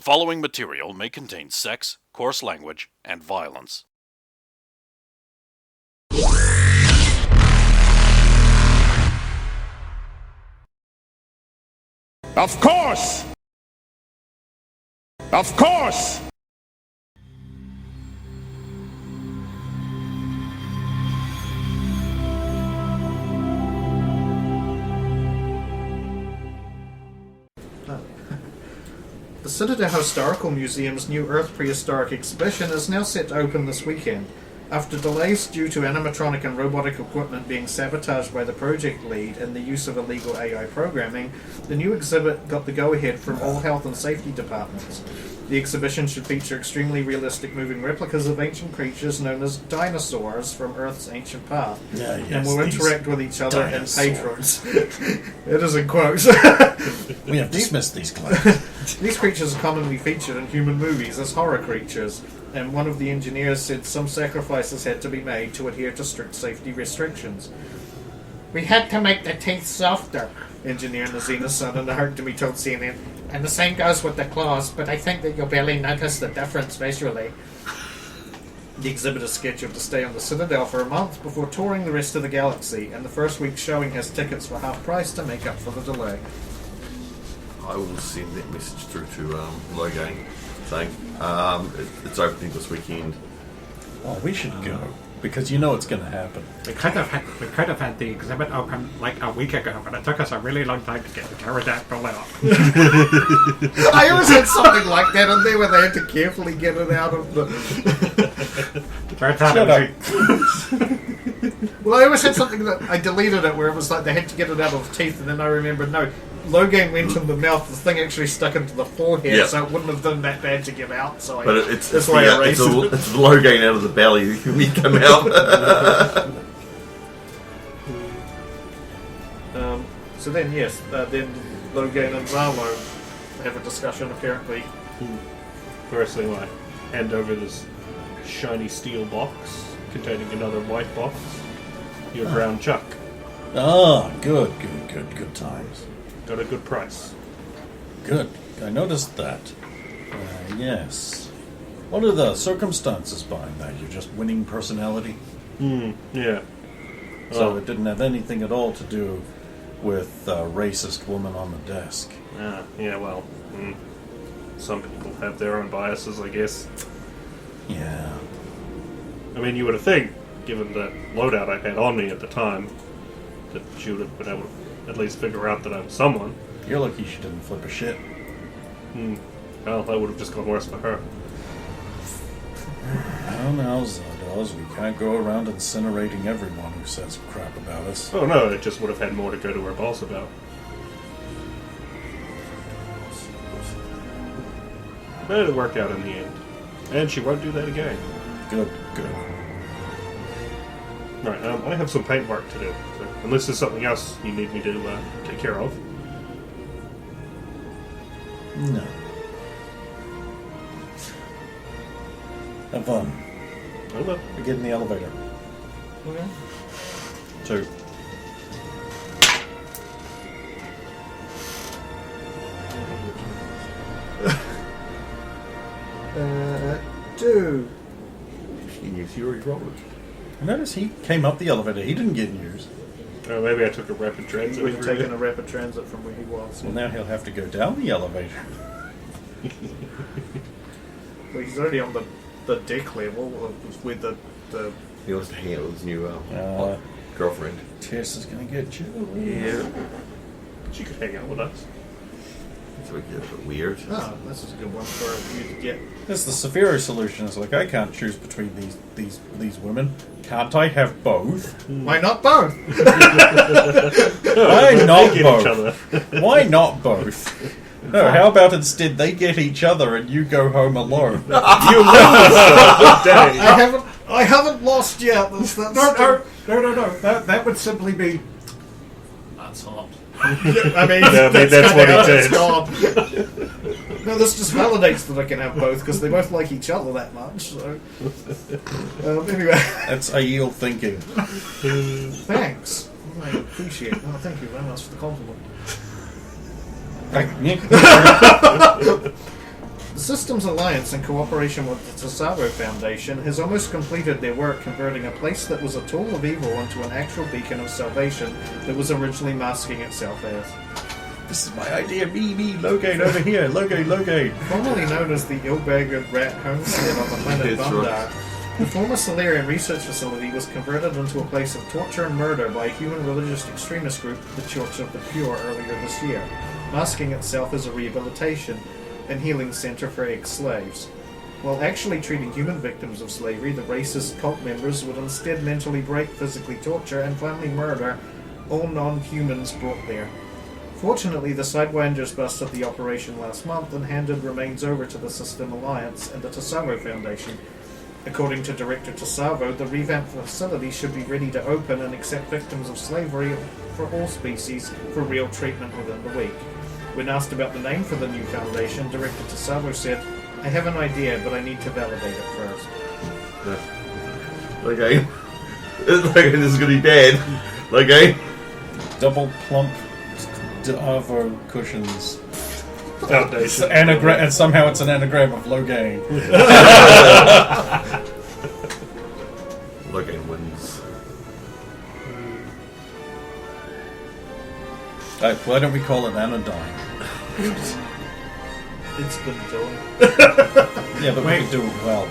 following material may contain sex, coarse language, and violence. Of course! Of course! The Citadel Historical Museum's new Earth Prehistoric exhibition is now set to open this weekend. After delays due to animatronic and robotic equipment being sabotaged by the project lead and the use of illegal AI programming, the new exhibit got the go-ahead from all health and safety departments. The exhibition should feature extremely realistic moving replicas of ancient creatures known as dinosaurs from Earth's ancient past, and will interact with each other and patrons. It is in quotes. We have dismissed these claims. These creatures are commonly featured in human movies as horror creatures, and one of the engineers said some sacrifices had to be made to adhere to strict safety restrictions. "We had to make the teeth softer," engineer Nazina Sananahart to me told CNN. "And the same goes with the claws, but I think that you'll barely notice the difference visually." The exhibit is scheduled to stay on the Citadel for a month before touring the rest of the galaxy, and the first week's showing has tickets for half price to make up for the delay. I will send that message through to Logan saying it's opening this weekend. Oh, we should go because you know it's going to happen. We could have had the exhibit open like a week ago, but it took us a really long time to get the pterodactyl out. I always had something like that in there where they had to carefully get it out of the... Shut up. Well, I always had something that I deleted it where it was like they had to get it out of the teeth, and then I remembered, no, Logan went in the mouth, the thing actually stuck into the forehead, so it wouldn't have done that bad to get out, so that's why I erased it. It's the Logan out of the belly when you come out. So then, yes, then Logan and Marlo have a discussion, apparently. First thing, I hand over this shiny steel box containing another white box. Your brown chuck. Ah, good times. Got a good price. Good. I noticed that. Yes. What are the circumstances behind that? You're just winning personality? Yeah. So it didn't have anything at all to do with a racist woman on the desk. Yeah, well, some people have their own biases, I guess. Yeah. I mean, you would have think, given the loadout I had on me at the time, that she would have been able to at least figure out that I'm someone. You're lucky she didn't flip a shit. Well, that would have just gone worse for her. Oh no, Zardoz, we can't go around incinerating everyone who says crap about us. Oh no, it just would have had more to go to her boss about. But it worked out in the end. And she won't do that again. Good. Right, I have some paint work to do. So unless there's something else you need me to take care of. No. Have fun. I will. We get in the elevator. Okay. 2. Two. In your theory, Robert. I noticed he came up the elevator. He didn't get yours. Oh, maybe I took a rapid transit. We've taken a rapid transit from where he was. Well, now he'll have to go down the elevator. Well, he's already on the deck level with the He wants to hang out with his new girlfriend. Tess is going to get you. Yeah. She could hang out with us. It's a bit weird. Oh, this is a good one for you to get. This is the Saphira solution. It's like, I can't choose between these women. Can't I have both? Why not both? Why not They get both? each other. Why not both? No, how about instead they get each other and you go home alone? You lose! Dang. I haven't lost yet. No. That would simply be... That's hot. I mean, that's what he did. No, this just validates that I can have both because they both like each other that much. So, anyway, That's Aiel thinking. thanks. I appreciate it. Oh, thank you very much for the compliment. The The Systems Alliance, in cooperation with the Tesavo Foundation, has almost completed their work converting a place that was a tool of evil into an actual beacon of salvation that was originally masking itself as. This is my idea. Me, Logate over here. Logate. Formerly known as the ill-beggared rat homestead on the planet That's Bundar, right. the former Solarian research facility was converted into a place of torture and murder by a human religious extremist group, the Church of the Pure, earlier this year, masking itself as a rehabilitation and healing center for ex-slaves. While actually treating human victims of slavery, the racist cult members would instead mentally break, physically torture, and finally murder all non-humans brought there. Fortunately, the Sidewinders busted the operation last month and handed remains over to the System Alliance and the Tesavo Foundation. According to Director Tesavo, the revamped facility should be ready to open and accept victims of slavery for all species for real treatment within the week. When asked about the name for the new foundation, Director Tesavo said, "I have an idea, but I need to validate it first." Okay. This is going to be bad. Okay. Double plump Davo cushions. Foundation. And somehow it's an anagram of Logane. Logan wins. Why don't we call it Anodyne? It's been done. Yeah, but we Wait. could do it well.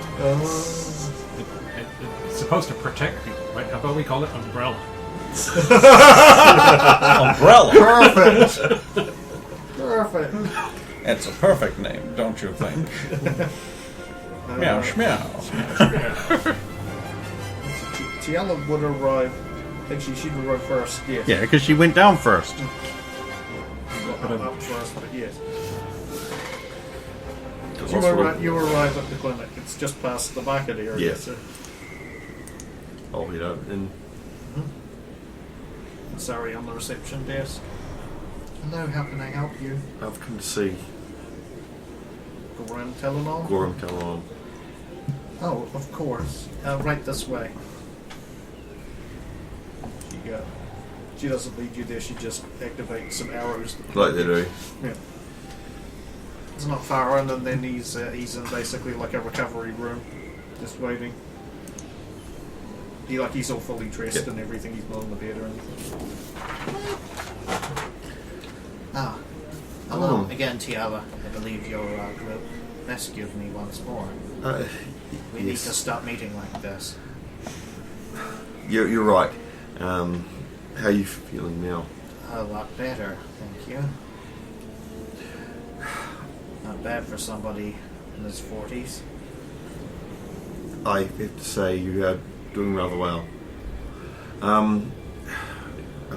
It's supposed to protect people, right? How about we call it Umbrella? Umbrella. Perfect. It's a perfect name, don't you think? Meow schmeow. Tiala would arrive. Actually, she'd arrive first, yes. Yeah, because she went down first. Well, up first, but yes. 'Cause You, also- you arrive at the clinic. It's just past the market area. Yeah. So. I'll head up and Sorry, on the reception desk. Hello, how can I help you? I've come to see Goram Telenom? Gorham come on. Oh, of course. Right this way. She doesn't lead you there, she just activates some arrows. Like they do. Yeah. It's not far in, and then he's in basically like a recovery room, just waiting. He's all fully dressed Yep. and everything. He's not on the bed or anything. Ah, hello Oh. again, Tiara. I believe your group rescued me once more. We need to Yes. stop meeting like this. You're right. How are you feeling now? A lot better, thank you. Not bad for somebody in his 40s. I have to say you are doing rather well. I don't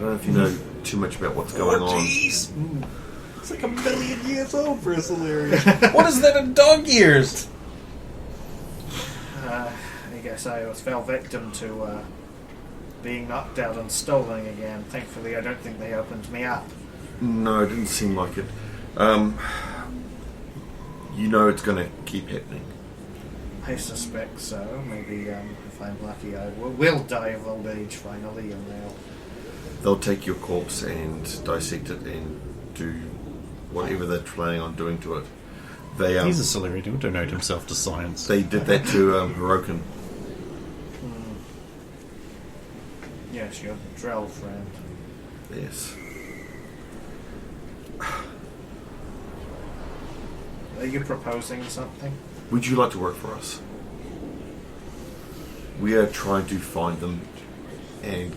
know if you know too much about what's going on. Jeez! It's like 1,000,000 years old for a Solarian. What is that in dog years? I guess I fell victim to being knocked out and stolen again. Thankfully, I don't think they opened me up. No, it didn't seem like it. You know it's going to keep happening. I suspect so. Maybe if I'm lucky, I will die of old age finally, and They'll take your corpse and dissect it and do whatever they're planning on doing to it. They He's a Solarian. He'll donate himself to science. they did that to Hirokin. yes, your Drell friend. Yes. Are you proposing something? Would you like to work for us? We are trying to find them and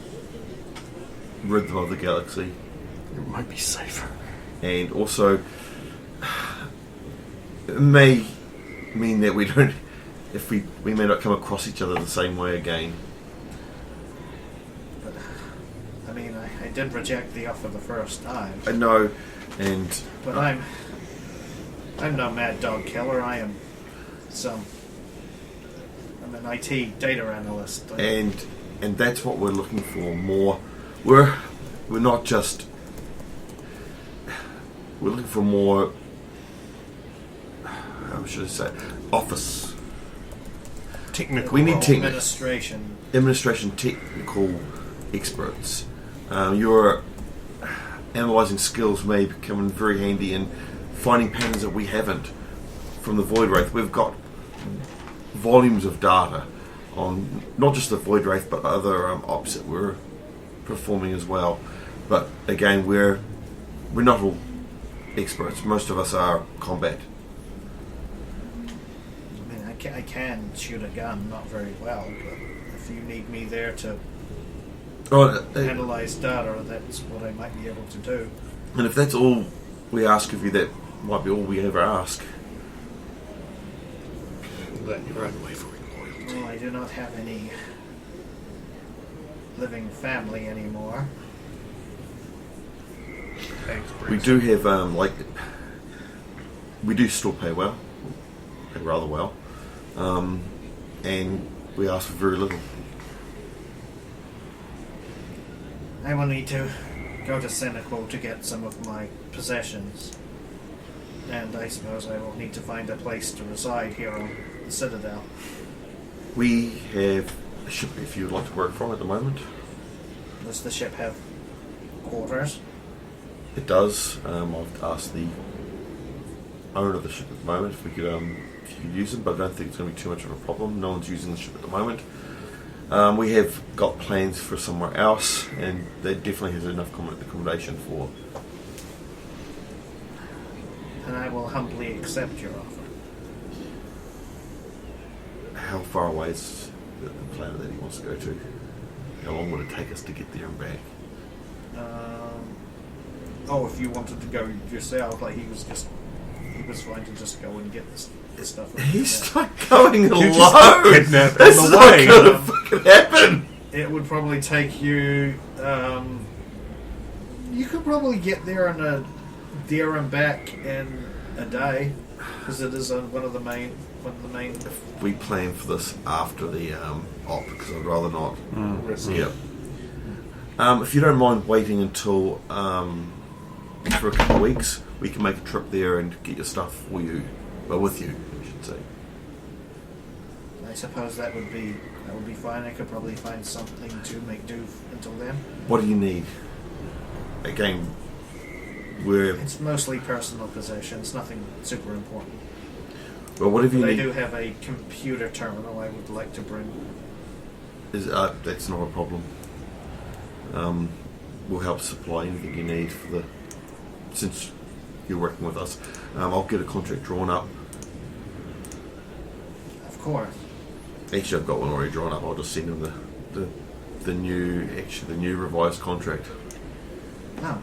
rid them of the galaxy. It might be safer. And also, it may mean that we don't, if we may not come across each other the same way again. But I mean, I did reject the offer the first time. I know, and But I'm no mad dog killer. I'm an IT data analyst. and that's what we're looking for more. We're not just, we're looking for more, how should I say, office. Technical. We need role. Administration. administration technical experts. Your analysing skills may come in very handy in finding patterns that we haven't from the Void Wraith, we've got volumes of data on not just the Void Wraith, but other ops that we're performing as well. But again, we're not all experts. Most of us are combat. I mean, I can shoot a gun, not very well, but if you need me there to analyze data, that's what I might be able to do. And if that's all we ask of you, that might be all we ever ask. That you're unwavering loyalty. Well, I do not have any living family anymore. Thanks, We do have we do still pay well, pay rather well, and we ask for very little. I will need to go to Senecal to get some of my possessions. And I suppose I will need to find a place to reside here on the Citadel. We have a ship if you would like to work from at the moment. Does the ship have quarters? It does. I've asked the owner of the ship at the moment if we could if you could use them, but I don't think it's going to be too much of a problem. No one's using the ship at the moment. We have got plans for somewhere else, and that definitely has enough accommodation for. And I will humbly accept your offer. How far away is the planet that he wants to go to? How long would it take us to get there and back? If you wanted to go yourself, like he was fine to just go and get this stuff. He's not going alone. You just got kidnapped That's on the not way. going to fucking happen. It would probably take you. You could probably get there and back in a day, because it is one of the main. We plan for this after the op, because I'd rather not. Yep. If you don't mind waiting until for a couple of weeks, we can make a trip there and get your stuff for you, with you, I should say. I suppose that would be fine. I could probably find something to make do until then. What do you need? Again, It's mostly personal possessions, nothing super important. well, whatever you But I need do have a computer terminal I would like to bring. is that's not a problem. We'll help supply anything you need since you're working with us. I'll get a contract drawn up. Of course. Actually, I've got one already drawn up. I'll just send them the new revised contract. Oh.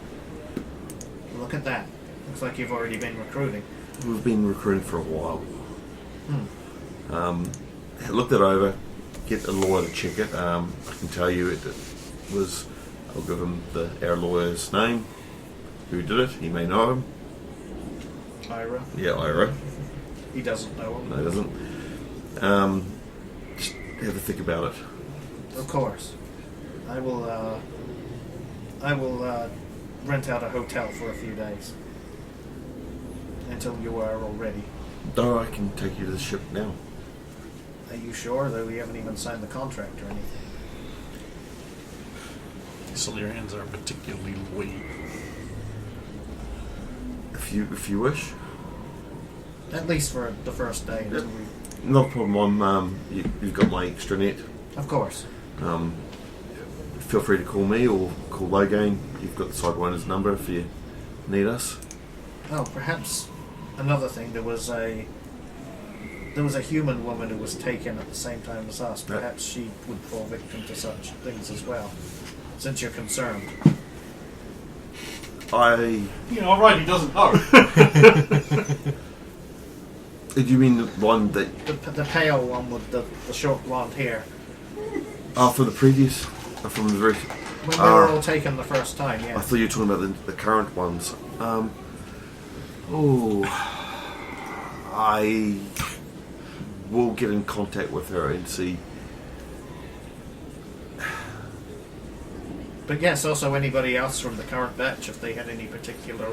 Look at that. Looks like you've already been recruiting. We've been recruiting for a while. Look that over. Get a lawyer to check it. I can tell you it was. I'll give him our lawyer's name. Who did it? He may know him. Ira. Yeah, Ira. He doesn't know him. No, he doesn't. Just have a think about it. Of course. I will rent out a hotel for a few days. Until you are all ready. No, I can take you to the ship now. Are you sure? Though we haven't even signed the contract or anything. Silurians are particularly weak. If you wish. At least for the first day until Yep. we... Not a problem. You've got my extranet. Of course. Feel free to call me or call Logan. You've got the Sidewinders number if you need us. Oh, perhaps another thing. There was a human woman who was taken at the same time as us. Perhaps she would fall victim to such things as well. Since you're concerned. Alright, he doesn't know. Do you mean the one that... The pale one with the short blonde hair. for the previous... from the very... When we were all taken the first time, yeah. I thought you were talking about the current ones. I will get in contact with her and see... But yes, also anybody else from the current batch, if they had any particular,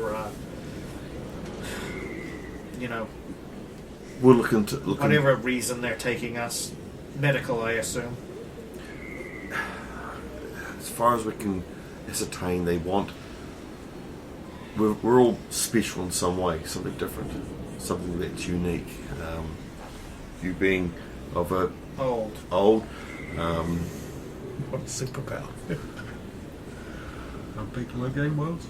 We'll look into... whatever reason they're taking us. Medical, I assume. As far as we can ascertain, they want... We're all special in some way, something different. something that's unique. You being of a old, What superpower? How big Loghain was?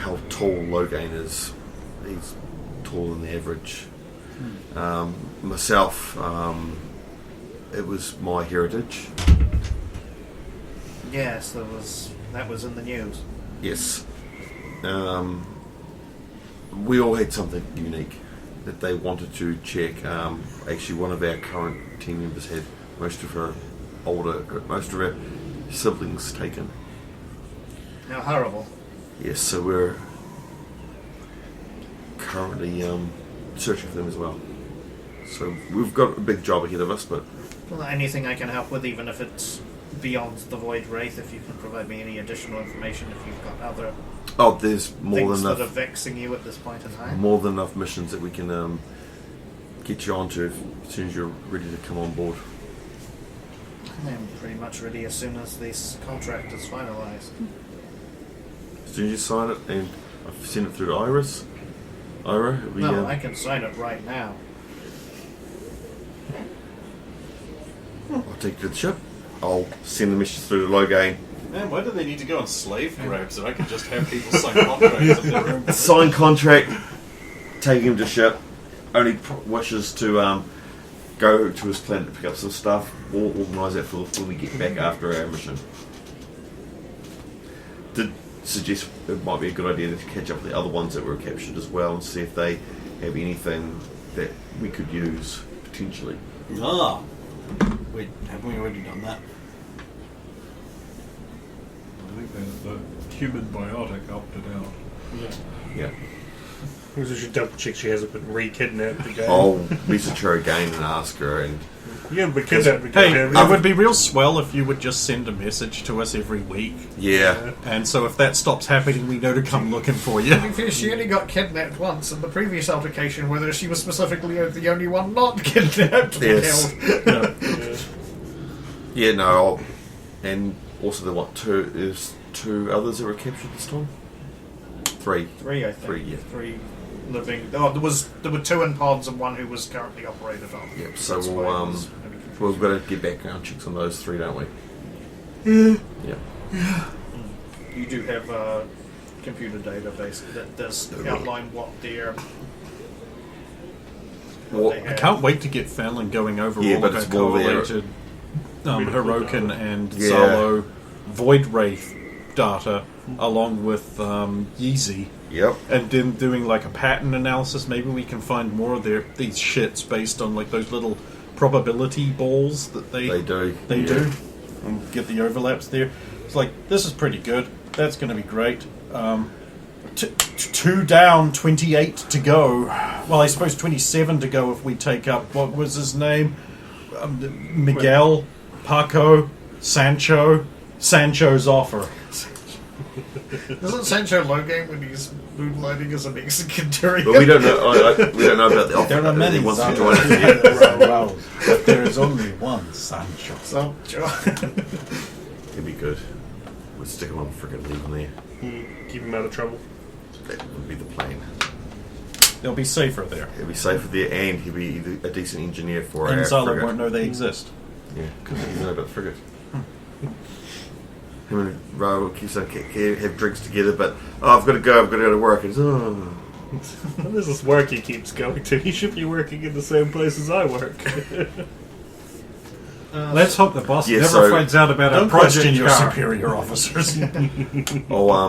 how tall Loghain is. He's taller than the average. Myself, it was my heritage. Yes, that was in the news. Yes. We all had something unique that they wanted to check. Actually, one of our current team members had most of her siblings taken. How horrible. Yes, so we're currently searching for them as well. So we've got a big job ahead of us, but Well, anything I can help with, even if it's beyond the Void Wraith, if you can provide me any additional information, if you've got other there's more things than that are enough, vexing you at this point in time. more than enough missions that we can get you onto as soon as you're ready to come on board. I'm pretty much ready as soon as this contract is finalised. As soon as you sign it, and I've sent it through to Ira, No, I can sign it right now. I'll take you to the ship. I'll send the message through to Loghain. Man, why do they need to go on slave grabs? And I could just have people sign contracts in their room. Sign contract, take him to ship. Only wishes to go to his planet to pick up some stuff. We'll organise that for when we get back after our mission. Did suggest it might be a good idea to catch up with the other ones that were captured as well and see if they have anything that we could use potentially. Ah. Wait, haven't we already done that? I think the human biotic opted out. Yeah. We should double check she hasn't been re-kidnapped again. I'll message her again and ask her. And You haven't been kidnapped Hey, again. it would be real swell if you would just send a message to us every week. yeah, And so if that stops happening, we know to come looking for you. To be fair, she only got kidnapped once in the previous altercation, whether she was specifically the only one not kidnapped or Yes. killed. yeah, no. And also there there's two others that were captured this time. Three. Three, I think. Three, yeah. Three living. Oh, there were two in pods and one who was currently operated on. Yep. So That's why it we'll was maybe confusing. we've got to get background checks on those three, don't we? Yeah. You do have a computer database that does outline what their. Well, they I have. can't wait to get Fallon going over Yeah, all but of our it's more there. correlated Hirokin and Yeah. Zalo Void Wraith data along with Yeezy. Yep. And then doing like a pattern analysis, maybe we can find more of these shits based on like those little probability balls that they do. do, and get the overlaps there. It's like, this is pretty good. That's going to be great. 2 down, 28 to go. Well, I suppose 27 to go if we take up, what was his name? Miguel, Paco, Sancho's offer. Isn't Sancho Loghain when he's moonlighting as a Mexican Tyrion? But we don't know. We don't know about the offer. There are many He wants to Sanchos. join us. Well, but there is only one Sancho. Sancho. It'd be good. We'd stick him on friggin' leave him there. Keep him out of trouble. That would be the plan. They'll be safer there. He'll be safer there, and he'll be a decent engineer for And our Zala frigate. won't know they exist. Yeah, because he doesn't know about the frigate. Him and Ro keep saying, have drinks together, but I've got to go to work. And When does this work he keeps going to? He should be working in the same place as I work. Let's hope the boss Yeah, never so- finds out about our Don't question project your car. superior officers. I'll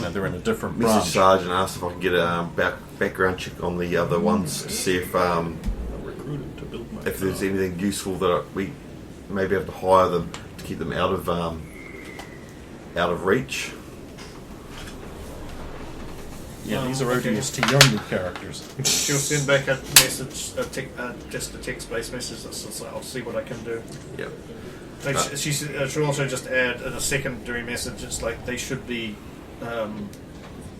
No, they're in a different message branch. Sarge and ask if I can get a background check on the other ones to see if Recruited to build my if there's anything useful that we may be able to hire them to keep them out of reach. Yeah, these are ODST only characters. She'll send back a message, just a text-based message that says, "I'll see what I can do." Yep. Like, she'll also just add in a secondary message. It's like they should be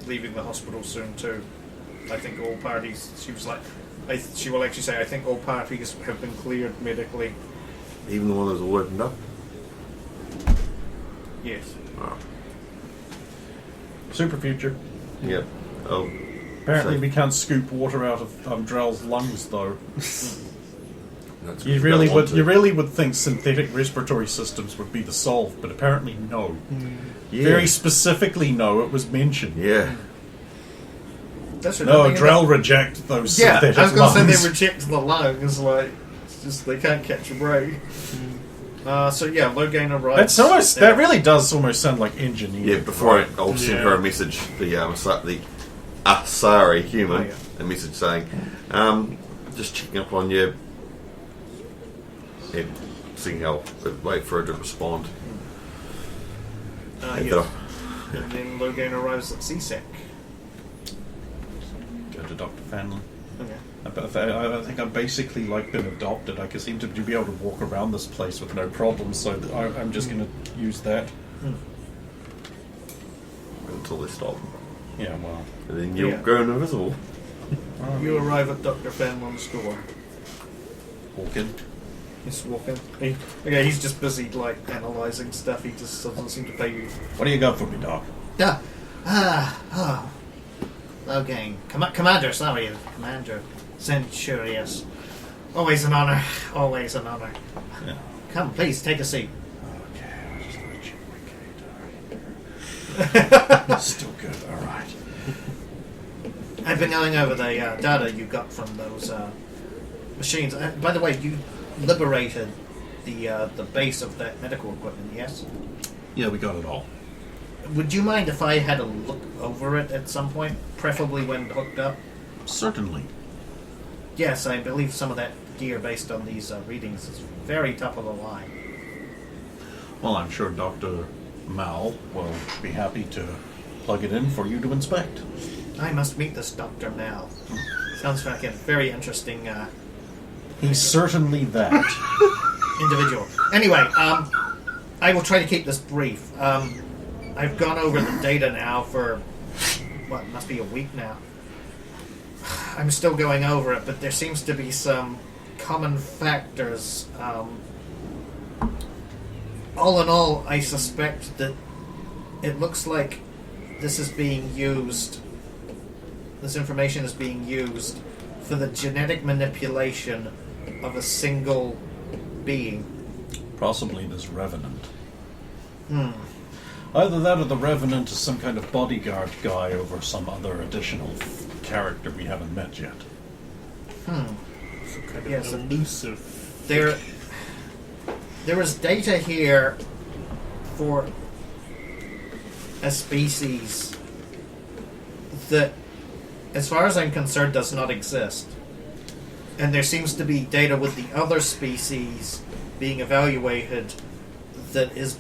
leaving the hospital soon too. I think all parties. She was like, she will actually say, "I think all parties have been cleared medically." Even the one that was all opened up. Yes. Alright. Super future. Yep. I'll Apparently, So- we can't scoop water out of Drell's lungs, though. That's You what really I would. want You to. really would think synthetic respiratory systems would be the solve, but apparently, no. Yeah. Very specifically, no. It was mentioned. Yeah. That's No, another thing Drell reject those Yeah, synthetic I was going to say lungs. they reject the lungs. Like, it's just they can't catch a break. So yeah, Logain arrives. That's almost. That really does almost sound like engineering. Yeah, before I'll send Yeah. her a message, the Asari human, Oh, yeah. a message saying, just checking up on you and seeing how, wait for her to respond. And Yeah. And then Logain arrives at CSEC. Go to Dr. Fanlon. Okay. I think I've basically like been adopted. I can seem to be able to walk around this place with no problems, so I'm just going to use that. Until they stop. Yeah, well. And then you'll Yeah. go invisible. You arrive at Dr. Fanlon's door. Walk in. He's walking. He's just busy like analysing stuff. He just doesn't seem to pay you. What do you got for me, Doc? Logain. Commander, sorry. Commander. Centurious. Always an honor. Always an honor. Yeah. Come, please, take a seat. Okay, I'll just let you wake. Still good, alright. I've been going over the data you got from those machines. By the way, you liberated the base of that medical equipment, yes? Yeah, we got it all. Would you mind if I had a look over it at some point? Preferably when hooked up? Certainly. Yes, I believe some of that gear based on these readings is very top of the line. Well, I'm sure Dr. Mal will be happy to plug it in for you to inspect. I must meet this Dr. Mal. Sounds like a very interesting He's certainly that. individual. Anyway, I will try to keep this brief. I've gone over the data now for, what, must be a week now. I'm still going over it, but there seems to be some common factors. All in all, I suspect that it looks like this is being used, this information is being used for the genetic manipulation of a single being. Possibly this Revenant. Either that or the Revenant is some kind of bodyguard guy over some other additional character we haven't met yet. Some kind of Yes, elusive. There is data here for a species that, as far as I'm concerned, does not exist. And there seems to be data with the other species being evaluated that is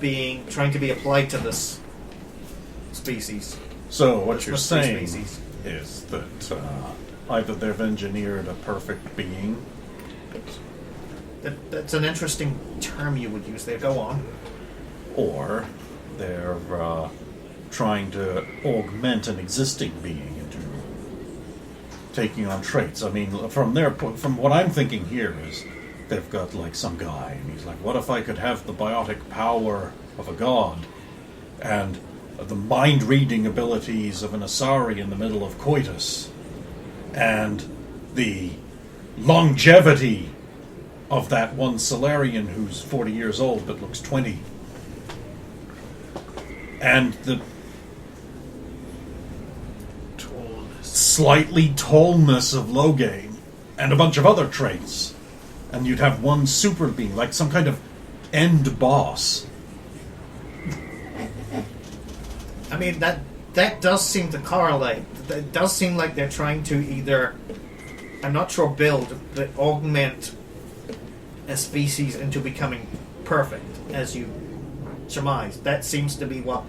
trying to be applied to this species. So what This you're must be saying species. is that either they've engineered a perfect being, That's an interesting term you would use there. Go on. or they're trying to augment an existing being into taking on traits. I mean, from what I'm thinking here is they've got like some guy, and he's like, "What if I could have the biotic power of a god and the mind-reading abilities of an Asari in the middle of coitus, and the longevity of that one Solarian who's 40 years old but looks 20, and the slightly tallness of Logain, and a bunch of other traits, and you'd have one super being, like some kind of end boss." I mean, that does seem to correlate. It does seem like they're trying to either, I'm not sure build, but augment a species into becoming perfect, as you surmise. That seems to be what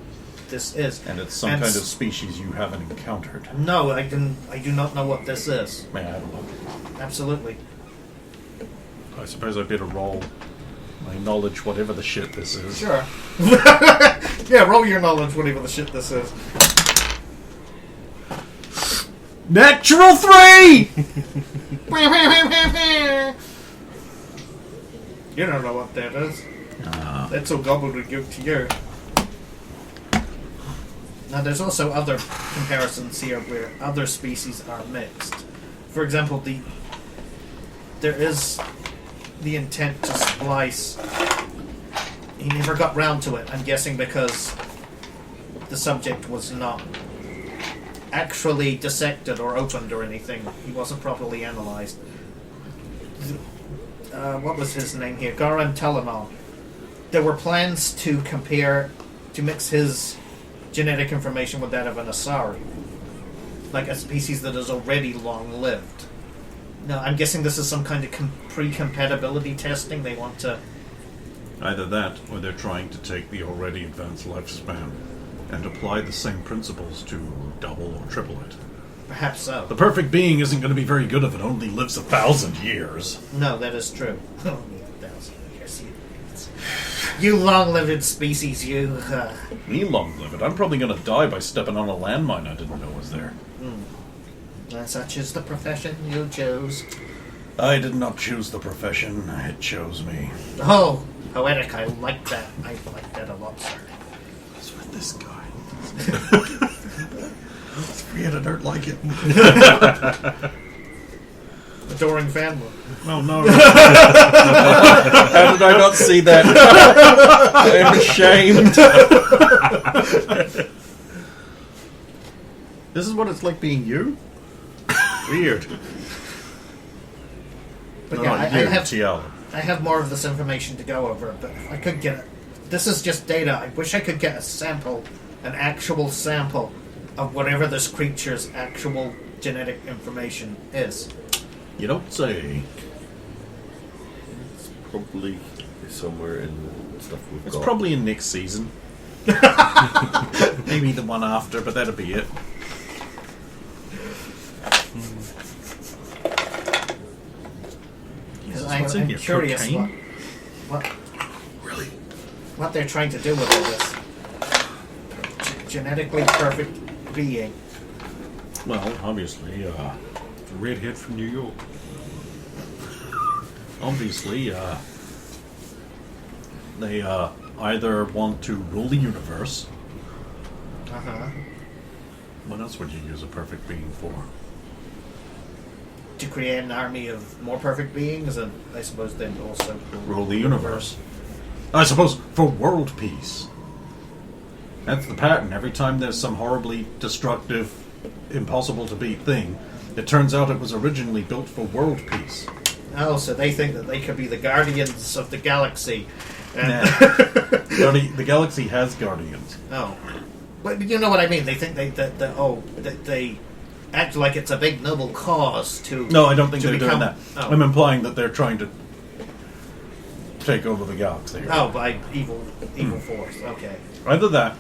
this is. And it's some kind of species you haven't encountered. No, I do not know what this is. May I have a look? Absolutely. I suppose I better roll my knowledge, whatever the shit this is. Sure. Yeah, roll your knowledge, whatever the shit this is. Natural 3! You don't know what that is. That's all gobbledygook to you. Now, there's also other comparisons here where other species are mixed. For example, there is the intent to splice. He never got round to it, I'm guessing because the subject was not actually dissected or opened or anything. He wasn't properly analyzed. What was his name here? Garan Telenon. There were plans to mix his genetic information with that of an Asari. Like a species that is already long-lived. No, I'm guessing this is some kind of pre-compatibility testing. They want to... Either that, or they're trying to take the already advanced lifespan and apply the same principles to double or triple it. Perhaps so. The perfect being isn't going to be very good if it only lives 1,000 years. No, that is true. Only 1,000 years. You long-lived species, you... Me long-lived. I'm probably going to die by stepping on a landmine I didn't know was there. Such is the profession you chose. I did not choose the profession. It chose me. Oh, poetic. I like that. I like that a lot, sir. What's with this guy? We had a dirt like it. Adoring family. Oh no. How did I not see that? I am ashamed. This is what it's like being you? Weird. But No, yeah, not I you, have TL. I have more of this information to go over, but if I could get it. This is just data. I wish I could get a sample, an actual sample of whatever this creature's actual genetic information is. You don't say. It's probably somewhere in stuff we've It's got. probably in next season. Maybe the one after, but that'll be it. Jesus, what's in I'm here? curious Cocaine? what Really? what they're trying to do with all this genetically perfect being. Well, obviously, It's a redhead from New York. they either want to rule the universe. What else would you use a perfect being for? To create an army of more perfect beings, and I suppose then also Rule the universe. I suppose for world peace. That's the pattern. Every time there's some horribly destructive, impossible to beat thing, it turns out it was originally built for world peace. Oh, so they think that they could be the guardians of the galaxy. Nah. The galaxy has guardians. Oh, but you know what I mean. They think they act like it's a big noble cause to. No, I don't think to they're become, doing that. Oh. I'm implying that they're trying to take over the galaxy. Oh, by evil force. Okay. Either that,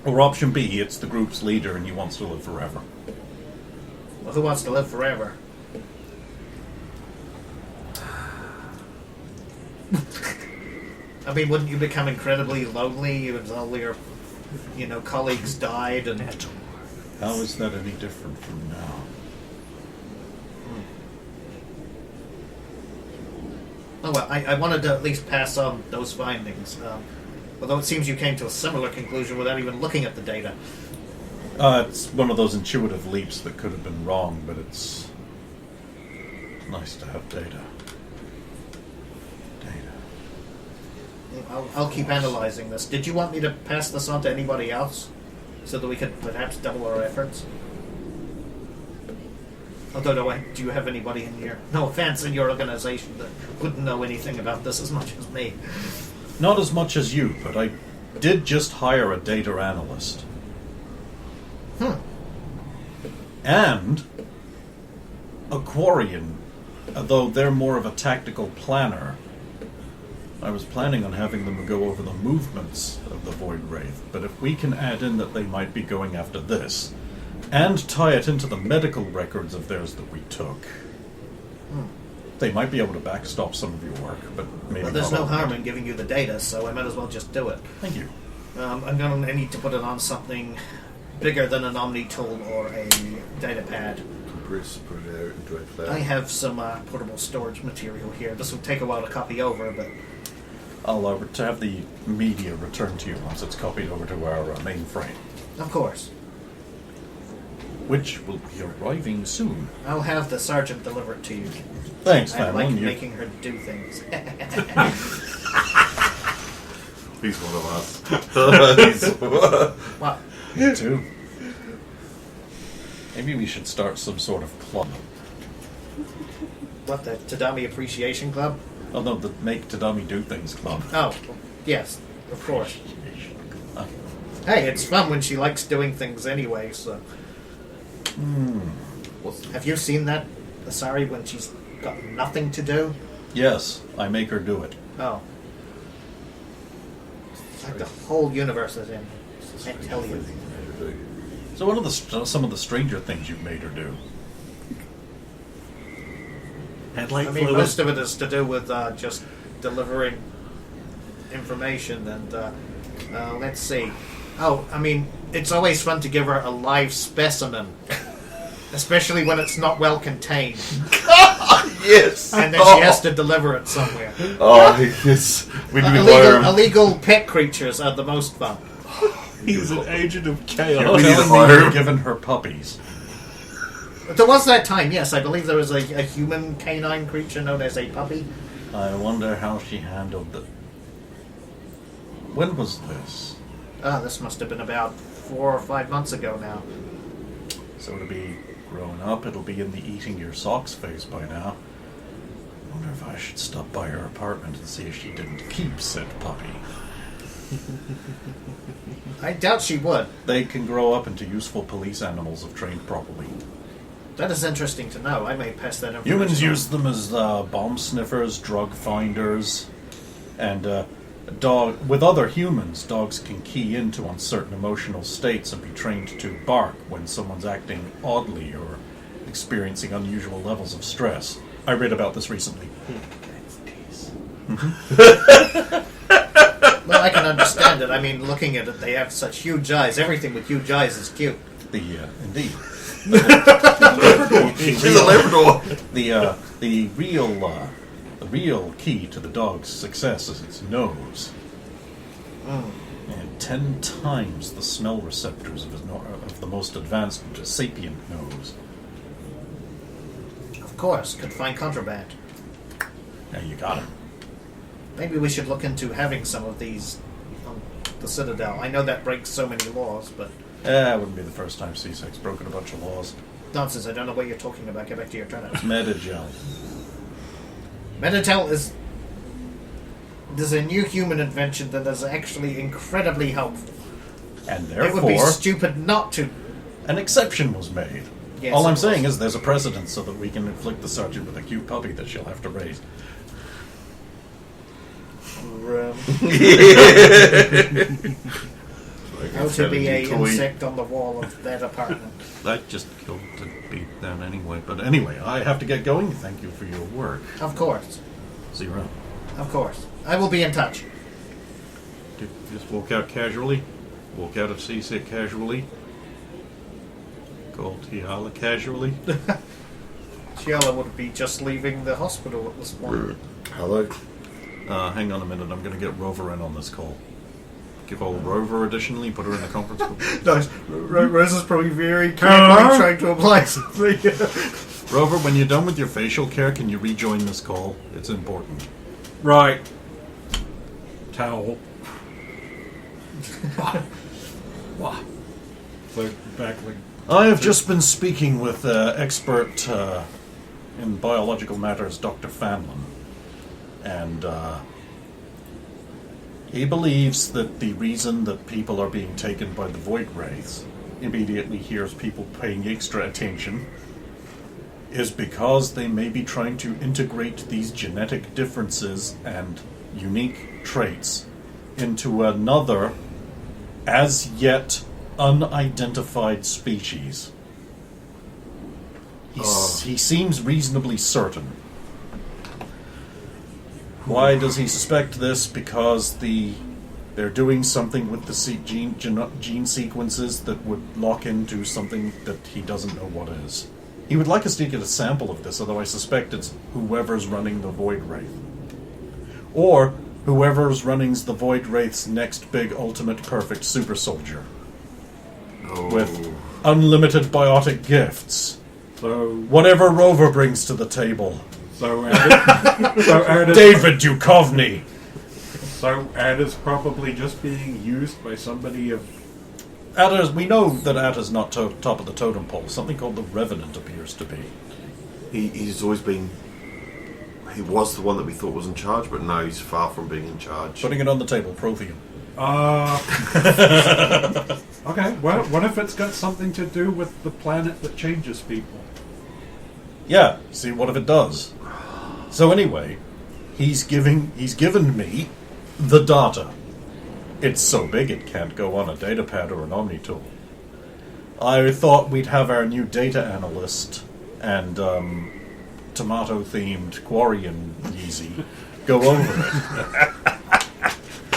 or option B, it's the group's leader and he wants to live forever. Well, who wants to live forever? I mean, wouldn't you become incredibly lonely if all your, colleagues died and? How is that any different from now? Oh well, I wanted to at least pass on those findings. Although it seems you came to a similar conclusion without even looking at the data. It's one of those intuitive leaps that could have been wrong, but it's nice to have data. I'll keep analyzing this. Did you want me to pass this on to anybody else, so that we could perhaps double our efforts? Although, do you have anybody in your... No offense, in your organization that wouldn't know anything about this as much as me? Not as much as you, but I did just hire a data analyst. And a Quarian, although they're more of a tactical planner. I was planning on having them go over the movements of the Void Wraith, but if we can add in that they might be going after this, and tie it into the medical records of theirs that we took, they might be able to backstop some of your work, but maybe Well, there's not no all. harm in giving you the data, so I might as well just do it. Thank you. I'm going to need to put it on something bigger than an Omni tool or a data pad. Compress, put it out into a cloud. I have some portable storage material here. This will take a while to copy over, but I'll to have the media returned to you once it's copied over to our mainframe, Of course. which will be arriving soon. I'll have the sergeant deliver it to you. Thanks, I like Famlin. making her do things. He's one of us. What? You too. Maybe we should start some sort of club. What, the Tadami Appreciation Club? Oh no, the Make Tadami Do Things club. Oh, yes, of course. Hey, it's fun when she likes doing things anyway, so... Have you seen that, Asari, when she's got nothing to do? Yes, I make her do it. Oh. It's like the whole universe is in. I tell you. So what are some of the stranger things you've made her do? Headlight I mean, fluid. most of it is to do with just delivering information and, let's see. Oh, I mean, it's always fun to give her a live specimen. Especially when it's not well contained. Yes! And then she has to deliver it somewhere. Oh, yes. We need to hire him. Illegal pet creatures are the most fun. He's an agent of We chaos. need to Telling me hire you're him. giving her puppies. There was that time, yes. I believe there was a human canine creature known as a puppy. I wonder how she handled the... When was this? This must have been about 4 or 5 months ago now. So it'll be grown up, it'll be in the eating your socks phase by now. I wonder if I should stop by her apartment and see if she didn't keep said puppy. I doubt she would. They can grow up into useful police animals if trained properly. That is interesting to know. I may pass that information Humans on. use them as bomb sniffers, drug finders, and with other humans, dogs can key into uncertain emotional states and be trained to bark when someone's acting oddly or experiencing unusual levels of stress. I read about this recently. Well, I can understand it. I mean, looking at it, they have such huge eyes. Everything with huge eyes is cute. Indeed. She's a Labrador. The real key to the dog's success is its nose. And 10 times the smell receptors of the most advanced sapient nose. Of course, could find contraband. Now you got it. Maybe we should look into having some of these on the Citadel. I know that breaks so many laws, but... It wouldn't be the first time C-Sec's broken a bunch of laws. Nonsense, I don't know what you're talking about. Get back to your turn. Metagel. Meditel is... There's a new human invention that is actually incredibly helpful. And It would be therefore, stupid not to. an exception was made. Yes, All it I'm was. saying is there's a precedent so that we can inflict the sergeant with a cute puppy that she'll have to raise. How to be a insect on the wall of that apartment. That just killed the beat down anyway. But anyway, I have to get going. Thank you for your work. Of course. See you around. Of course. I will be in touch. Just walk out casually. Walk out of CSIC casually. Call Tiala casually. Chiella would be just leaving the hospital at this point. Hello. Hang on a minute. I'm going to get Rover in on this call. Give old Rover additionally. Put her in the conference call. Nice. Rose is probably very carefully trying to apply something. Rover, when you're done with your facial care, can you rejoin this call? It's important. Right. Towel. Wah. So back like I have just been speaking with expert in biological matters, Dr. Famlin, and he believes that the reason that people are being taken by the Void Wraiths, immediately hears people paying extra attention, is because they may be trying to integrate these genetic differences and unique traits into another, as yet unidentified species. He seems reasonably certain. Why does he suspect this? Because they're doing something with the gene sequences that would lock into something that he doesn't know what is. He would like us to get a sample of this, although I suspect it's whoever's running the Void Wraith. Or whoever's running the Void Wraith's next big ultimate perfect super soldier. With unlimited biotic gifts. So, Whatever Rover brings to the table. so Ad is, David Duchovny! so Ad is probably just being used by somebody of. We know that Atta's not top of the totem pole. Something called the Revenant appears to be. He's always been. He was the one that we thought was in charge, but now he's far from being in charge. Putting it on the table, Protheum. Okay, well, what if it's got something to do with the planet that changes people? Yeah, see, what if it does? So anyway, he's given me the data. It's so big it can't go on a datapad or an Omni-tool. I thought we'd have our new data analyst and tomato-themed Quarian Yeezy go over it.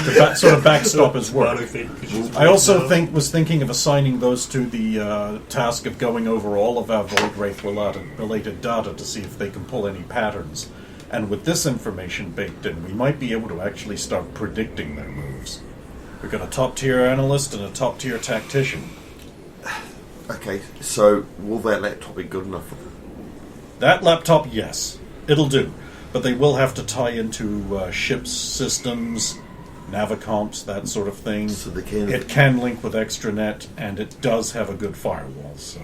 To sort of backstop his work. I also was thinking of assigning those to the task of going over all of our Void Wraith related data to see if they can pull any patterns. And with this information baked in, we might be able to actually start predicting their moves. We've got a top-tier analyst and a top-tier tactician. Okay, so will that laptop be good enough for them? That laptop, yes. It'll do. But they will have to tie into ship's systems, navicomps, that sort of thing. So they can. It can link with extranet, and it does have a good firewall. So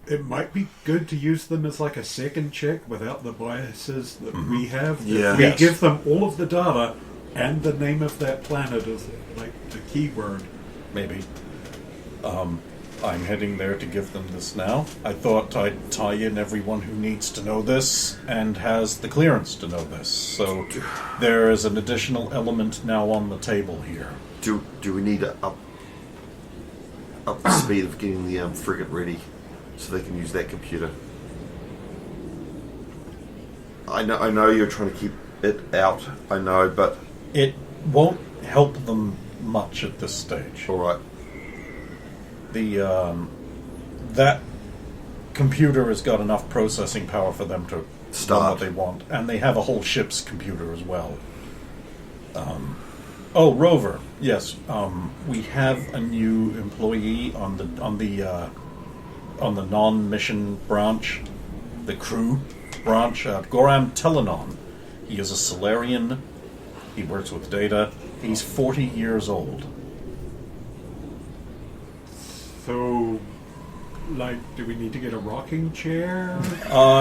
it might be good to use them as like a second check without the biases that we have. Yeah. If we Yes. give them all of the data and the name of that planet as like the keyword. Maybe. I'm heading there to give them this now. I thought I'd tie in everyone who needs to know this and has the clearance to know this. So there is an additional element now on the table here. Do we need to up the speed of getting the frigate ready so they can use that computer? I know you're trying to keep it out. I know, but It won't help them much at this stage. all right. That computer has got enough processing power for them to run Start. what they want, and they have a whole ship's computer as well. Rover. Yes, we have a new employee on the non-mission branch, the crew branch. Goram Telenon. He is a Solarian. He works with data. He's 40 years old. So, like, do we need to get a rocking chair?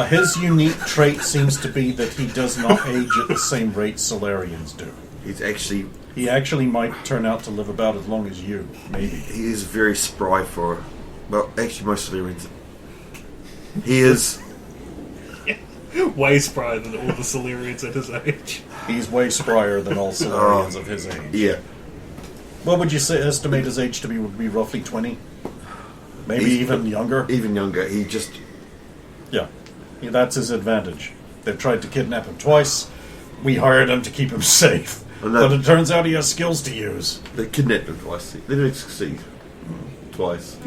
His unique trait seems to be that he does not age at the same rate Solarians do. He actually might turn out to live about as long as you, maybe. He is very spry for. Well, actually, most of the reasons. He is. Way sprier than all the Solarians at his age. He's way sprier than all Solarians of his age. Yeah. What would you say? Estimate his age to be would be roughly 20, maybe He's- even younger. Even younger. He just. Yeah, that's his advantage. They've tried to kidnap him twice. We hired him to keep him safe, And that- but it turns out he has skills to use. They kidnapped him twice. They didn't succeed. Twice.